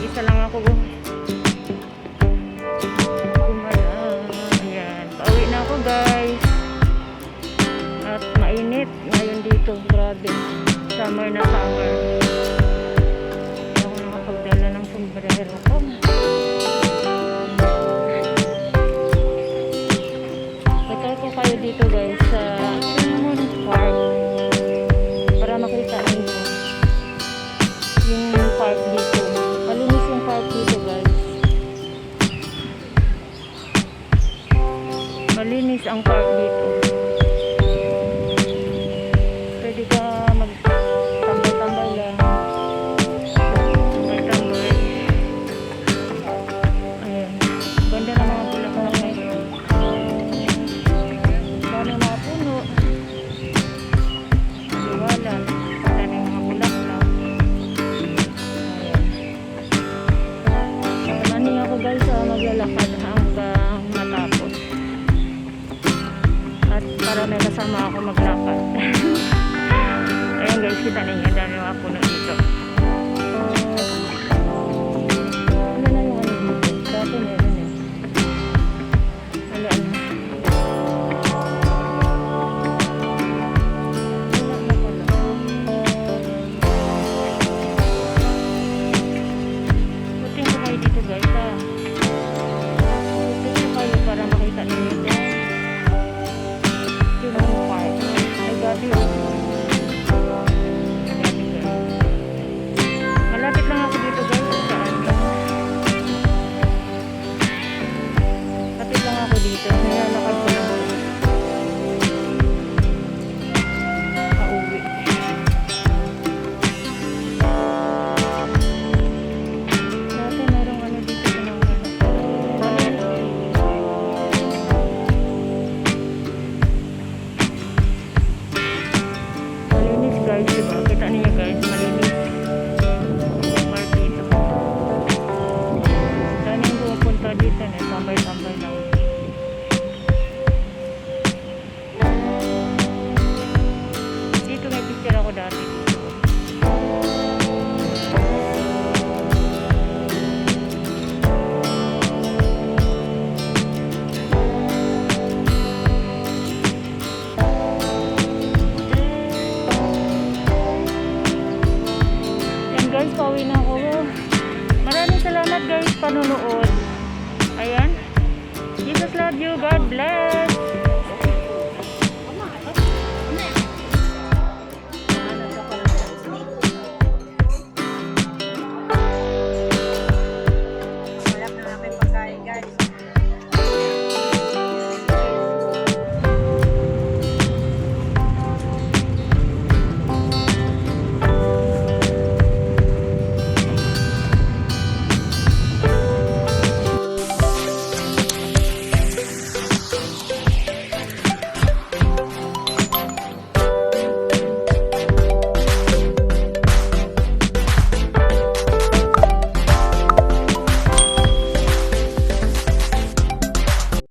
Mag-isa lang ako. Ayan. Pauwi na ako guys. At mainit ngayon dito. Grabe. Summer na summer. Hindi ako nakapagdala ng sombrero ko. Patay ko kayo dito guys sa Tuen Park. Para makita ninyo yung park dito. Malinis yung park dito guys. Malinis ang park dito. Pwede ka magtambay-tambay lang. Tambay-tambay. Ayan. Ganda ng mga bulaklak ngayon. Dami mga puno. Liwala. Dami mga bulaklak. Ayan. Nani ako guys maglalakad hanggang matapos. At para may kasama ako maglakad. Ayan guys, kita ninyo dami mga puno dito. Ano na yung ano dito? Dati meron eh. Wala na. Wala na pala. Puting ko kayo dito guys ha. Puting ko kayo para makita ninyo ito. Yung park. Ay gabi oh. Malapit lang ako dito guys. Saan? Malapit lang ako dito. Nilalakad ko lang ako. Pauwi. Dati merong ano dito ng malinis guys, diba? Kita niyo guys, malinis. Dito na, tambay-tambay lang. Dito may picture ako dati dito. Yan guys, pauwi na ako. Maraming salamat guys, panunood. Ayan. Jesus love you. God bless.